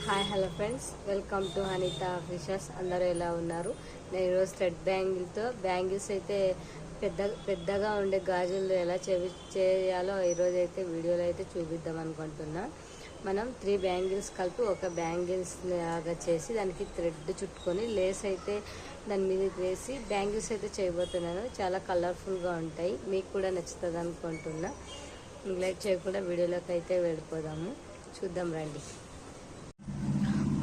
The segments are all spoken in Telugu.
Hi hello friends, welcome to Anitha fishers. అందరూ ఎలా ఉన్నారు? నేను ఈరోజు థ్రెడ్ బ్యాంగిల్స్ అయితే పెద్దగా ఉండే గాజులు ఎలా చేయాలో ఈరోజు అయితే వీడియోలో అయితే చూపిద్దాం అనుకుంటున్నా. మనం 3 బ్యాంగిల్స్ కలిపి ఒక బ్యాంగిల్స్ లాగా చేసి దానికి థ్రెడ్ చుట్టుకొని లేస్ అయితే దాని మీద వేసి బ్యాంగిల్స్ అయితే చేయబోతున్నాను. చాలా కలర్ఫుల్గా ఉంటాయి, మీకు కూడా నచ్చుతుంది అనుకుంటున్నా. లైక్ చేయకుండా వీడియోలోకి అయితే వెళ్ళిపోదాము, చూద్దాం రండి.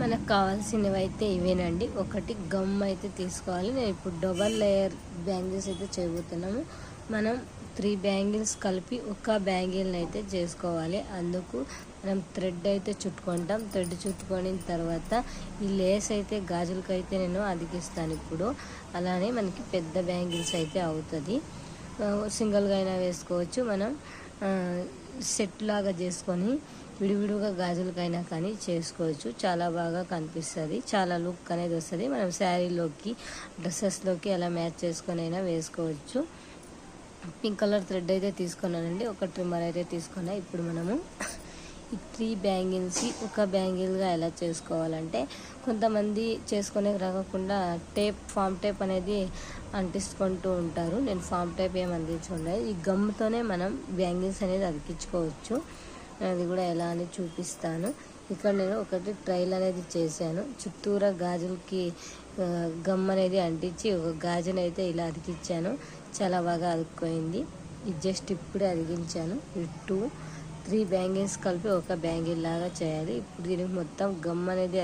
మనకు కావాల్సినవి అయితే ఇవేనండి. ఒకటి గమ్ అయితే తీసుకోవాలి. నేను ఇప్పుడు డబల్ లేయర్ బ్యాంగిల్స్ అయితే చేయబోతున్నాము. మనం 3 బ్యాంగిల్స్ కలిపి ఒక బ్యాంగిల్ని అయితే చేసుకోవాలి. అందుకు మనం థ్రెడ్ అయితే చుట్టుకుంటాం. థ్రెడ్ చుట్టుకొని తర్వాత ఈ లేస్ అయితే గాజులకి అయితే నేను అతికిస్తాను ఇప్పుడు. అలానే మనకి పెద్ద బ్యాంగిల్స్ అయితే అవుతుంది. సింగిల్గా అయినా వేసుకోవచ్చు. మనం సెట్ లాగా చేసుకొని విడివిడిగా గాజులకైనా కానీ చేసుకోవచ్చు. చాలా బాగా కనిపిస్తుంది, చాలా లుక్ అనేది వస్తుంది. మనం శారీలోకి డ్రెస్సెస్లోకి అలా మ్యాచ్ చేసుకొని అయినా వేసుకోవచ్చు. పింక్ కలర్ థ్రెడ్ అయితే తీసుకున్నానండి. ఒక ట్రిమ్మర్ అయితే తీసుకున్నా. ఇప్పుడు మనము ఈ 3 బ్యాంగిల్స్ ఒక బ్యాంగిల్గా ఎలా చేసుకోవాలంటే, కొంతమంది చేసుకునే రాకుండా ఫామ్ టేప్ అనేది అంటించుకుంటూ ఉంటారు. నేను ఫామ్ టేప్ ఏమి అందించుకోలేదు. ఈ గమ్తోనే మనం బ్యాంగిల్స్ అనేది అతికించుకోవచ్చు. అది కూడా ఎలా అని చూపిస్తాను. ఇక్కడ నేను ఒకటి ట్రైల్ అనేది చేశాను. చుట్టూరా గాజులకి గమ్ అనేది అంటించి ఒక గాజుని అయితే ఇలా అతికించాను. చాలా బాగా అతుక్కోయింది. ఇది జస్ట్ ఇప్పుడే అతికించాను. 3 బ్యాంగిల్స్ కలిపి ఒక బ్యాంగిల్ లాగా చేయాలి. ఇప్పుడు దీనికి మొత్తం గమ్ అనేది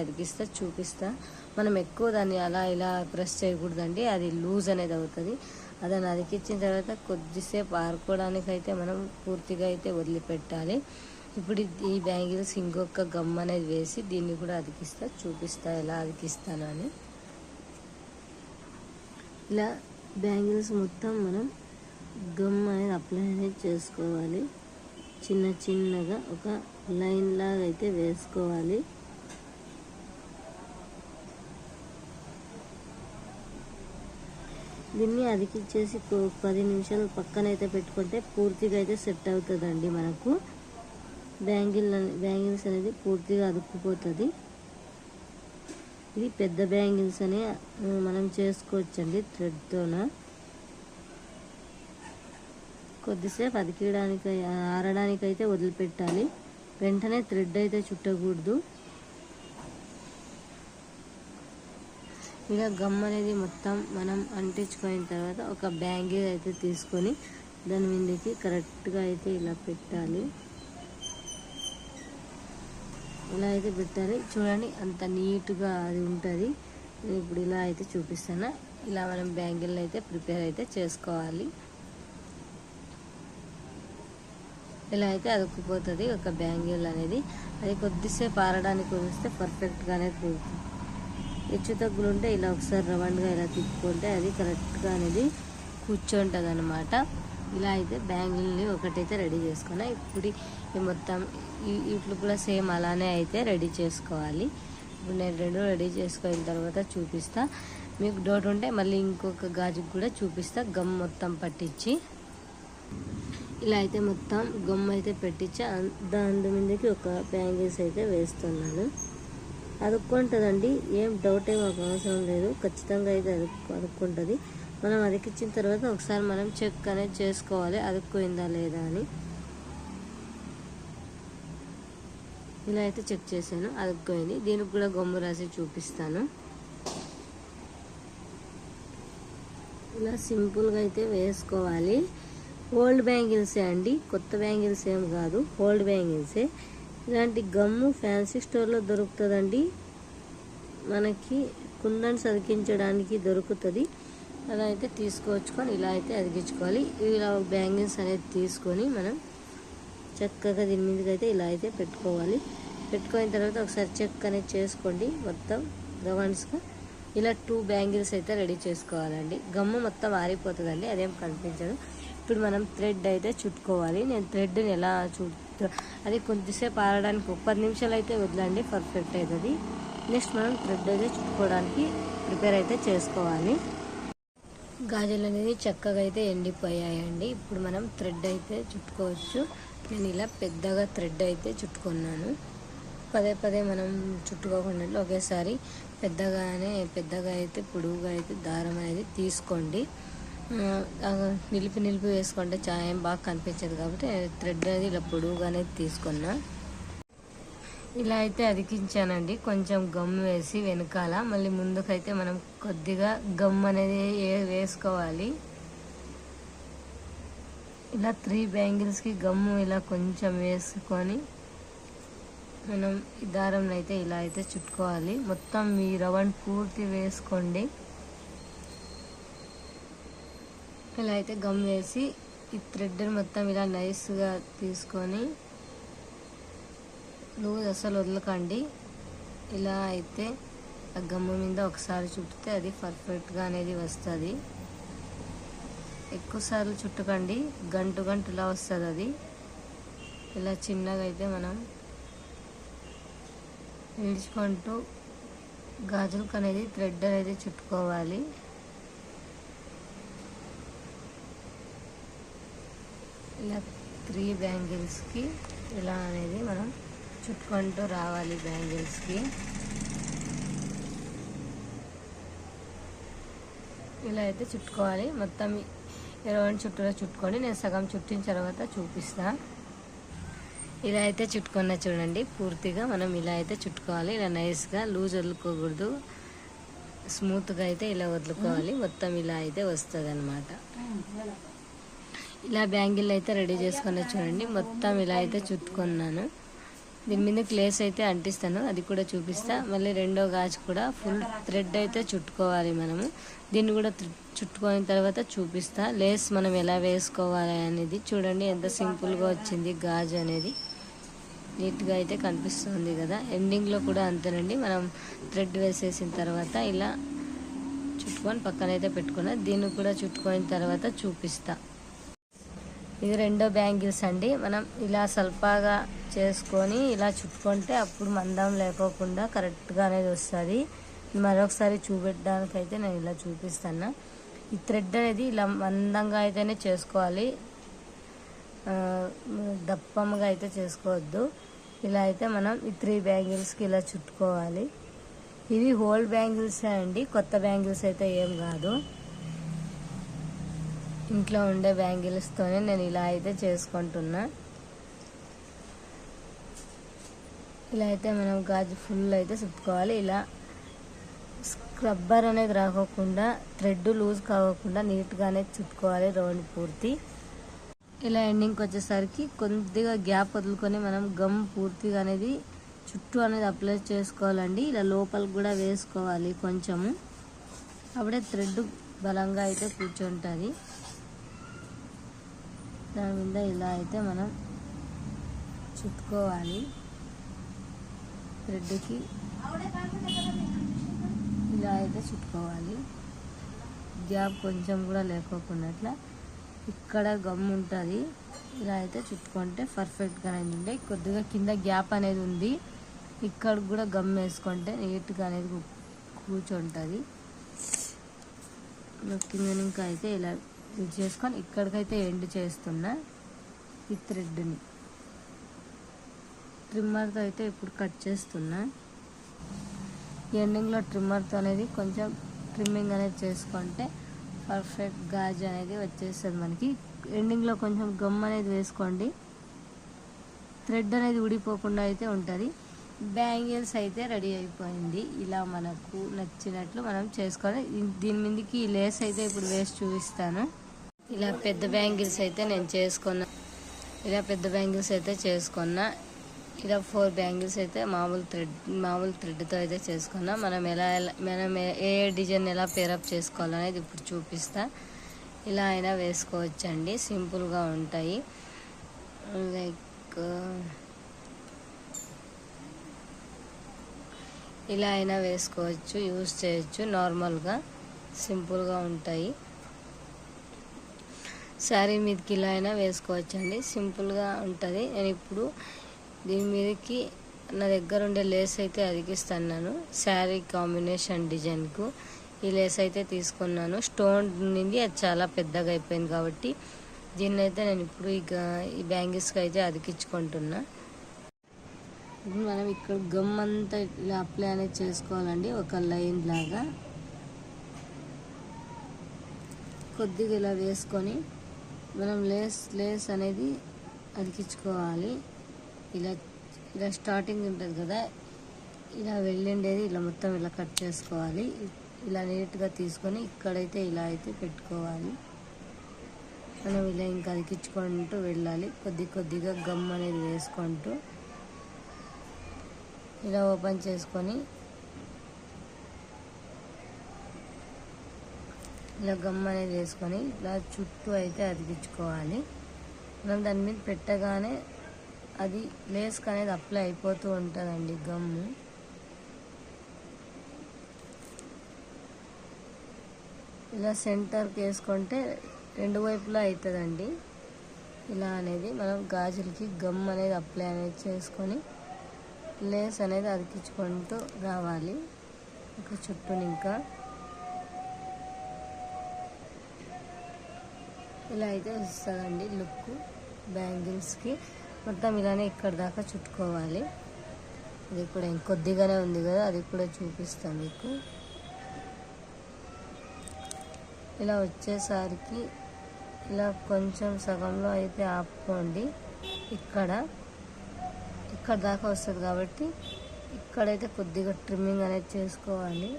చూపిస్తా. మనం ఎక్కువ దాన్ని అలా ఇలా ప్రెస్ చేయకూడదండి, అది లూజ్ అనేది అవుతుంది. అదని అతికించిన తర్వాత కొద్దిసేపు ఆరుకోవడానికి అయితే మనం పూర్తిగా అయితే వదిలిపెట్టాలి. ఇప్పుడు ఈ బ్యాంగిల్స్ ఇంకొక గమ్ అనేది వేసి దీన్ని కూడా చూపిస్తా ఎలా అతికిస్తాను అని. ఇలా బ్యాంగిల్స్ మొత్తం మనం గమ్ అనేది అప్లై అనేది చేసుకోవాలి. చిన్నగా ఒక లైన్ లాగా అయితే వేసుకోవాలి. దీన్ని అతికించేసి 10 నిమిషాలు పక్కనైతే పెట్టుకుంటే పూర్తిగా అయితే సెట్ అవుతుందండి. మనకు బ్యాంగిల్స్ అనేది పూర్తిగా అతుక్కుపోతుంది. ఇది పెద్ద బ్యాంగిల్స్ అని మనం చేసుకోవచ్చండి థ్రెడ్తోన. కొద్దిసేపు ఆరడానికి అయితే వదిలిపెట్టాలి. వెంటనే థ్రెడ్ అయితే చుట్టకూడదు. ఇలా గమ్ అనేది మొత్తం మనం అంటించుకున్న తర్వాత ఒక బ్యాంగిల్ అయితే తీసుకొని దాని మీదకి కరెక్ట్గా అయితే ఇలా పెట్టాలి. ఇలా అయితే పెట్టాలి. చూడండి అంత నీట్గా అది ఉంటుంది. ఇప్పుడు ఇలా అయితే చూపిస్తాను. ఇలా మనం బ్యాంగిల్ అయితే ప్రిపేర్ అయితే చేసుకోవాలి. ఇలా అయితే అతుక్కుపోతుంది ఒక బ్యాంగిల్ అనేది. అది కొద్దిసేపు ఆరడానికి వదిలిస్తే పర్ఫెక్ట్గానే కుదురుతుంది. హెచ్చు తగ్గులు ఉంటే ఇలా ఒకసారి రౌండ్గా ఇలా తిప్పుకుంటే అది కరెక్ట్గా అనేది కూర్చుంటుంది అన్నమాట. ఇలా అయితే బ్యాంగిల్ని ఒకటైతే రెడీ చేసుకున్నా. ఇప్పుడు ఈ మొత్తం ఇట్లు కూడా సేమ్ అలానే అయితే రెడీ చేసుకోవాలి. ఇప్పుడు నేను 2 రెడీ చేసుకున్న తర్వాత చూపిస్తా. మీకు డౌట్ ఉంటే మళ్ళీ ఇంకొక గాజుకు కూడా చూపిస్తా. గమ్ మొత్తం పట్టించి ఇలా అయితే మొత్తం గమ్ అయితే పెట్టించి దాని మీదకి ఒక బ్యాంగిల్స్ అయితే వేస్తున్నాను. అదుక్కుంటుందండి, ఏం డౌట్ ఏం అవసరం లేదు. ఖచ్చితంగా అయితే అదుక్కుంటుంది. మనం అతికించిన తర్వాత ఒకసారి మనం చెక్ అనేది చేసుకోవాలి అదుక్కుపోయిందా లేదా అని. ఇలా అయితే చెక్ చేశాను, అదుక్కుపోయింది. దీనికి కూడా గమ్ము రాసి చూపిస్తాను. ఇలా సింపుల్గా అయితే వేసుకోవాలి. ఓల్డ్ బ్యాంగిల్సే అండి, కొత్త బ్యాంగిల్స్ ఏం కాదు, ఓల్డ్ బ్యాంగిల్సే. ఇలాంటి గమ్ము ఫ్యాన్సీ స్టోర్లో దొరుకుతుందండి. మనకి కుందన్స్ అతికించడానికి దొరుకుతుంది. అలా అయితే తీసుకొచ్చుకొని ఇలా అయితే అతికించుకోవాలి. ఇలా బ్యాంగిల్స్ అనేది తీసుకొని మనం చక్కగా దీని మీదకి అయితే ఇలా అయితే పెట్టుకోవాలి. పెట్టుకున్న తర్వాత ఒకసారి చెక్ అనేది చేసుకోండి మొత్తం రౌండ్స్గా. ఇలా 2 బ్యాంగిల్స్ అయితే రెడీ చేసుకోవాలండి. గమ్ము మొత్తం ఆరిపోతుందండి, అదేం కనిపించదు. ఇప్పుడు మనం థ్రెడ్ అయితే చుట్టుకోవాలి. నేను థ్రెడ్ని ఎలా అది కొద్దిసేపు ఆరడానికి 10 నిమిషాలు అయితే వదలండి, పర్ఫెక్ట్ అవుతుంది. నెక్స్ట్ మనం థ్రెడ్ అయితే చుట్టుకోవడానికి ప్రిపేర్ అయితే చేసుకోవాలి. గాజులు అనేది చక్కగా అయితే ఎండిపోయాయండి. ఇప్పుడు మనం థ్రెడ్ అయితే చుట్టుకోవచ్చు. నేను ఇలా పెద్దగా థ్రెడ్ అయితే చుట్టుకున్నాను. పదే పదే మనం చుట్టుకోకుండా ఒకేసారి పెద్దగా అయితే పొడుగుగా అయితే దారం అనేది తీసుకోండి. నిలిపి వేసుకుంటే ఏం బాగా కనిపించదు కాబట్టి థ్రెడ్ అనేది ఇలా పొడుగుగా అనేది తీసుకున్నా. ఇలా అయితే అతికించానండి. కొంచెం గమ్ వేసి వెనకాల మళ్ళీ ముందుకైతే మనం కొద్దిగా గమ్ అనేది వేసుకోవాలి. ఇలా 3 బ్యాంగిల్స్కి గమ్ము ఇలా కొంచెం వేసుకొని మనం ఈ దారం అయితే ఇలా అయితే చుట్టుకోవాలి. మొత్తం ఈ రౌండ్ పూర్తి వేసుకోండి. ఇలా అయితే గమ్ వేసి ఈ థ్రెడ్ మొత్తం ఇలా నైస్గా తీసుకొని లూజ్ అసలు వదలకండి. ఇలా అయితే ఆ గమ్ము మీద ఒకసారి చుట్టితే అది పర్ఫెక్ట్గా అనేది వస్తుంది. ఎక్కువసార్లు చుట్టకండి, గంటులా వస్తుంది అది. ఇలా చిన్నగా అయితే మనం విడుచుకుంటూ గాజులకు అనేది థ్రెడ్ అనేది చుట్టుకోవాలి. ఇలా 3 బ్యాంగిల్స్కి ఇలా అనేది మనం చుట్టుకుంటూ రావాలి. బ్యాంగిల్స్కి ఇలా అయితే చుట్టుకోవాలి. మొత్తం 20 చుట్టూలో చుట్టుకోండి. నేను సగం చుట్టిన తర్వాత చూపిస్తా. ఇలా అయితే చుట్టుకున్నా చూడండి. పూర్తిగా మనం ఇలా అయితే చుట్టుకోవాలి. ఇలా నైస్గా లూజ్ వదులుకోకూడదు, స్మూత్గా అయితే ఇలా వదులుకోవాలి. మొత్తం ఇలా అయితే వస్తుంది అన్నమాట. ఇలా బ్యాంగిల్ అయితే రెడీ చేసుకున్నా చూడండి. మొత్తం ఇలా అయితే చుట్టుకున్నాను. దీని మీద క్లేస్ అయితే అంటిస్తాను, అది కూడా చూపిస్తా. మళ్ళీ రెండో గాజు కూడా ఫుల్ థ్రెడ్ అయితే చుట్టుకోవాలి మనము. దీన్ని కూడా చుట్టుకున్న తర్వాత చూపిస్తా లేస్ మనం ఎలా వేసుకోవాలి అనేది. చూడండి ఎంత సింపుల్గా వచ్చింది గాజు అనేది, నీట్గా అయితే కనిపిస్తుంది కదా. ఎండింగ్లో కూడా అంతేనండి. మనం థ్రెడ్ వేసేసిన తర్వాత ఇలా చుట్టుకొని పక్కనైతే పెట్టుకున్నా. దీన్ని కూడా చుట్టుకున్న తర్వాత చూపిస్తా. ఇది రెండో బ్యాంగిల్స్ అండి. మనం ఇలా సల్పాగా చేసుకొని ఇలా చుట్టుకుంటే అప్పుడు మందం లేకోకుండా కరెక్ట్గా అనేది వస్తుంది. మరొకసారి చూపెట్టడానికైతే నేను ఇలా చూపిస్తాను. ఈ థ్రెడ్ అనేది ఇలా మందంగా అయితేనే చేసుకోవాలి, దప్పంగా అయితే చేసుకోవద్దు. ఇలా అయితే మనం ఈ 3 బ్యాంగిల్స్కి ఇలా చుట్టుకోవాలి. ఇవి హోల్డ్ బ్యాంగిల్సే అండి, కొత్త బ్యాంగిల్స్ అయితే ఏం కాదు. ఇంట్లో ఉండే బ్యాంగిల్స్తోనే నేను ఇలా అయితే చేసుకుంటున్నా. ఇలా అయితే మనం గాజు ఫుల్ అయితే చుట్టుకోవాలి. ఇలా స్క్రబ్బర్ అనేది రాకోకుండా, థ్రెడ్ లూజ్ కాకుండా నీట్గా అనేది చుట్టుకోవాలి రౌండ్ పూర్తి. ఇలా ఎండింగ్కి వచ్చేసరికి కొద్దిగా గ్యాప్ వదులుకొని మనం గమ్ పూర్తిగా అనేది చుట్టూ అనేది అప్లై చేసుకోవాలండి. ఇలా లోపలికి కూడా వేసుకోవాలి కొంచెము, అప్పుడే థ్రెడ్ బలంగా అయితే కూర్చుంటుంది. దాని మీద ఇలా అయితే మనం చుట్టుకోవాలి. థ్రెడ్కి ఇలా అయితే చుట్టుకోవాలి, గ్యాప్ కొంచెం కూడా లేకోకున్నట్ల. ఇక్కడ గమ్ ఉంటుంది, ఇలా అయితే చుట్టుకుంటే పర్ఫెక్ట్గా అనేది ఉండే. కొద్దిగా కింద గ్యాప్ అనేది ఉంది, ఇక్కడ కూడా గమ్ వేసుకుంటే నీట్గా అనేది కూర్చుంటుంది. కింద ఇంకా అయితే ఇలా ఇది చేసుకొని ఇక్కడికైతే ఎండ్ చేస్తున్నా. ఈ థ్రెడ్ని ట్రిమ్మర్తో అయితే ఇప్పుడు కట్ చేస్తున్నా. ఎండింగ్లో ట్రిమ్మర్తో అనేది కొంచెం ట్రిమ్మింగ్ అనేది చేసుకుంటే పర్ఫెక్ట్ గాజు అనేది వచ్చేస్తుంది మనకి. ఎండింగ్లో కొంచెం గమ్ అనేది వేసుకోండి, థ్రెడ్ అనేది ఊడిపోకుండా అయితే ఉంటుంది. బ్యాంగిల్స్ అయితే రెడీ అయిపోయింది. ఇలా మనకు నచ్చినట్లు మనం చేసుకోవాలి. దీని మీదకి ఈ లేస్ అయితే ఇప్పుడు వేసి చూపిస్తాను. ఇలా పెద్ద బ్యాంగిల్స్ అయితే నేను చేసుకున్నా. ఇలా 4 బ్యాంగిల్స్ అయితే మామూలు థ్రెడ్తో అయితే చేసుకున్నా. మనం ఏ డిజైన్ ఎలా పేరప్ చేసుకోవాలనేది ఇప్పుడు చూపిస్తా. ఇలా అయినా వేసుకోవచ్చండి, సింపుల్గా ఉంటాయి. లైక్ ఇలా అయినా వేసుకోవచ్చు, యూజ్ చేయొచ్చు. నార్మల్గా సింపుల్గా ఉంటాయి. శారీ మీదకి ఇలా అయినా వేసుకోవచ్చండి, సింపుల్గా ఉంటుంది. నేను ఇప్పుడు దీని మీదకి నా దగ్గర ఉండే లేస్ అయితే అతికిస్తున్నాను. శారీ కాంబినేషన్ డిజైన్కు ఈ లేస్ అయితే తీసుకున్నాను. స్టోన్ నుండి అది చాలా పెద్దగా అయిపోయింది కాబట్టి దీన్ని అయితే నేను ఇప్పుడు ఈ బ్యాంగిల్స్కి అయితే అతికించుకుంటున్నా. ఇప్పుడు మనం ఇక్కడ గమ్ అంతా ఇలా అప్లై అనేది చేసుకోవాలండి, ఒక లైన్ లాగా కొద్దిగా ఇలా వేసుకొని మనం లేస్ అనేది అతికించుకోవాలి. ఇలా ఇలా స్టార్టింగ్ ఉంటుంది కదా, ఇలా వెళ్ళిండేది ఇలా మొత్తం ఇలా కట్ చేసుకోవాలి. ఇలా నీట్గా తీసుకొని ఇక్కడైతే ఇలా అయితే పెట్టుకోవాలి. మనం ఇలా ఇంకా అతికించుకుంటూ వెళ్ళాలి, కొద్దిగా గమ్ అనేది వేసుకుంటూ ఇలా ఓపెన్ చేసుకొని ఇలా గమ్ అనేది వేసుకొని ఇలా చుట్టూ అయితే అతికించుకోవాలి. మనం దాని మీద పెట్టగానే అది లేస్కి అనేది అప్లై అయిపోతూ ఉంటుందండి గమ్ము. ఇలా సెంటర్కి వేసుకుంటే రెండు వైపులా అవుతుందండి. ఇలా అనేది మనం గాజులకి గమ్ అనేది అప్లై అనేది చేసుకొని లేస్ అనేది అతికించుకుంటూ రావాలి ఒక చుట్టూ. ఇంకా ఇలా అయితే వస్తుందండి లుక్ బ్యాంగిల్స్కి. మొత్తం ఇలానే ఇక్కడ దాకా చుట్టుకోవాలి. అది కూడా ఇంకొద్దిగానే ఉంది కదా, అది కూడా చూపిస్తాను మీకు. ఇలా వచ్చేసరికి ఇలా కొంచెం సగంలో అయితే ఆపుకోండి. ఇక్కడ దాకా వస్తుంది కాబట్టి ఇక్కడైతే కొద్దిగా ట్రిమ్మింగ్ అనేది చేసుకోవాలి.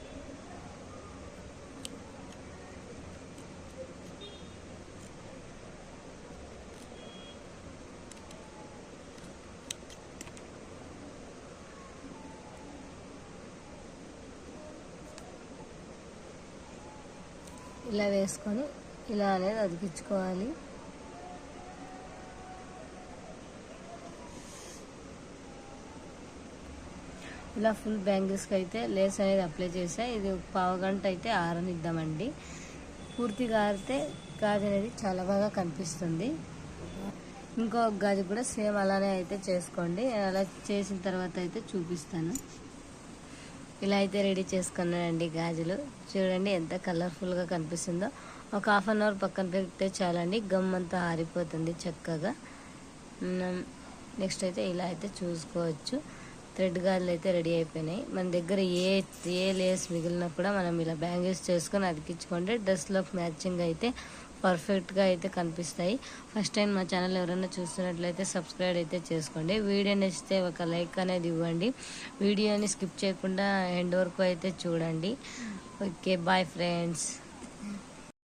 ఇలా వేసుకొని ఇలా అనేది అతికించుకోవాలి. ఇలా ఫుల్ బ్యాంగిల్స్కి అయితే లేస్ అనేది అప్లై చేసా. ఇది పావు గంట అయితే ఆరనిద్దామండి. పూర్తిగా ఆరితే గాజు అనేది చాలా బాగా కనిపిస్తుంది. ఇంకో గాజు కూడా సేమ్ అలానే అయితే చేసుకోండి. అలా చేసిన తర్వాత అయితే చూపిస్తాను. ఇలా అయితే రెడీ చేసుకున్నానండి గాజులు. చూడండి ఎంత కలర్ఫుల్గా కనిపిస్తుందో. ఒక హాఫ్ అన్ అవర్ పక్కన పెడితే చాలండి, గమ్ అంతా ఆరిపోతుంది చక్కగా. నెక్స్ట్ అయితే ఇలా అయితే చూసుకోవచ్చు. థ్రెడ్ గాజులు అయితే రెడీ అయిపోయినాయి. మన దగ్గర ఏ లేస్ మిగిలినా కూడా మనం ఇలా బ్యాంగిల్స్ చేసుకొని అతికించుకోండి. డ్రెస్లోకి మ్యాచింగ్ అయితే పర్ఫెక్ట్గా అయితే కనిపిస్తాయి. ఫస్ట్ టైం మా ఛానల్ ఎవరైనా చూస్తున్నట్లయితే సబ్స్క్రైబ్ అయితే చేసుకోండి. వీడియో నచ్చితే ఒక లైక్ అనేది ఇవ్వండి. వీడియోని స్కిప్ చేయకుండా ఎండ్ వరకు అయితే చూడండి. Okay, bye friends.